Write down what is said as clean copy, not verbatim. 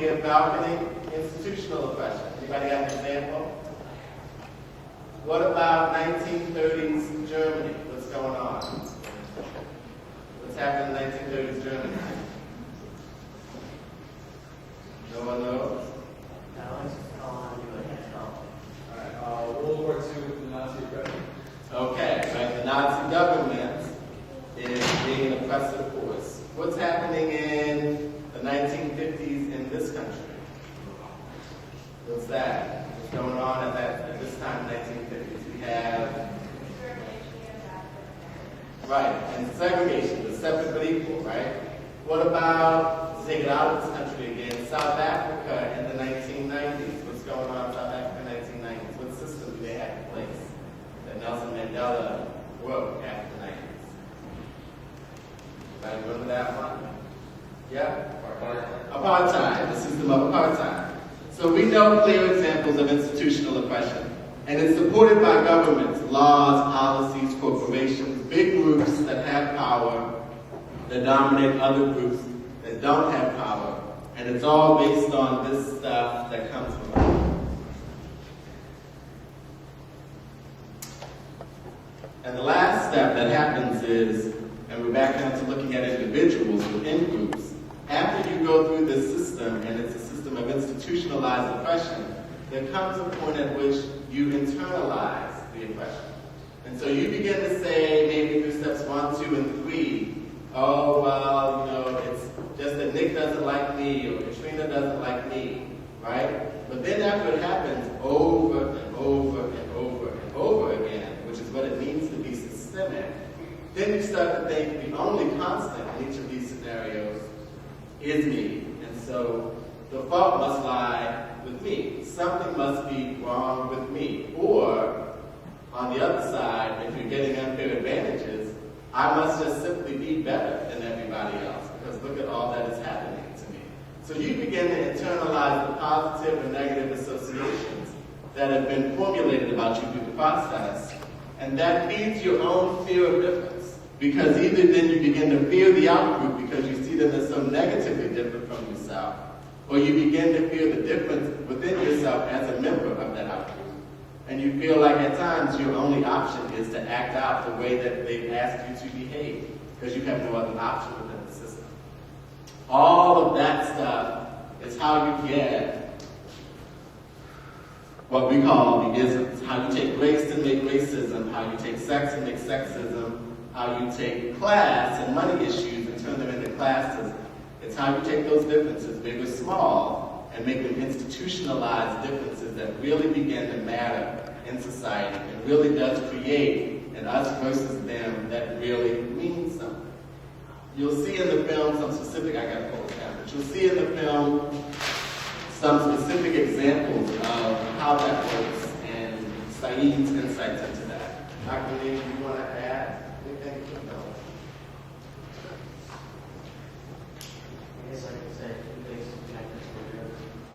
here balcony, institutional oppression. Anybody have an example? What about 1930s Germany? What's going on? What's happening in 1930s Germany? No one knows? World War II with the Nazi aggression. Okay, right. The Nazi government is being an oppressive force. What's happening in the 1950s in this country? What's that? What's going on at this time in the 1950s? We have right, and segregation, the separate but equal, right? What about, to take it out of this country again, South Africa in the 1990s? What's going on in South Africa in the 1990s? What system do they have in place that Nelson Mandela wrote after the 90s? Anybody remember that one? Yeah? Apartheid, the system of apartheid. So we know clear examples of institutional oppression, and it's supported by governments, laws, policies, corporations, big groups that have power that dominate other groups that don't have power, and it's all based on this stuff that comes from it. And the last step that happens is, and we're back down to looking at individuals within groups, after you go through this system, and it's a system of institutionalized oppression, there comes a point at which you internalize the oppression. And so you begin to say, maybe through steps 1, 2, and 3, oh, well, you know, it's just that Nick doesn't like me, or Katrina doesn't like me, right? But then after it happens over and over and over and over again, which is what it means to be systemic, then you start to think the only constant in each of these scenarios is me. And so the fault must lie with me. Something must be wrong with me. Or, on the other side, if you're getting unfair advantages, I must just simply be better than everybody else, because look at all that is happening to me. So you begin to internalize the positive and negative associations that have been formulated about you through the process, and that feeds your own fear of difference, because either then you begin to fear the out-group because you see them as so negatively different from yourself, or you begin to fear the difference within yourself as a member of that out-group. And you feel like at times your only option is to act out the way that they've asked you to behave, because you have no other option within the system. All of that stuff is how you get what we call the isms. How you take race and make racism, how you take sex and make sexism, how you take class and money issues and turn them into classism. It's how you take those differences, big or small, and make them institutionalized differences that really begin to matter in society and really does create an us versus them that really means something. You'll see in the film some specific, I gotta pull it down, but you'll see in the film some specific examples of how that works and Saeed's insights into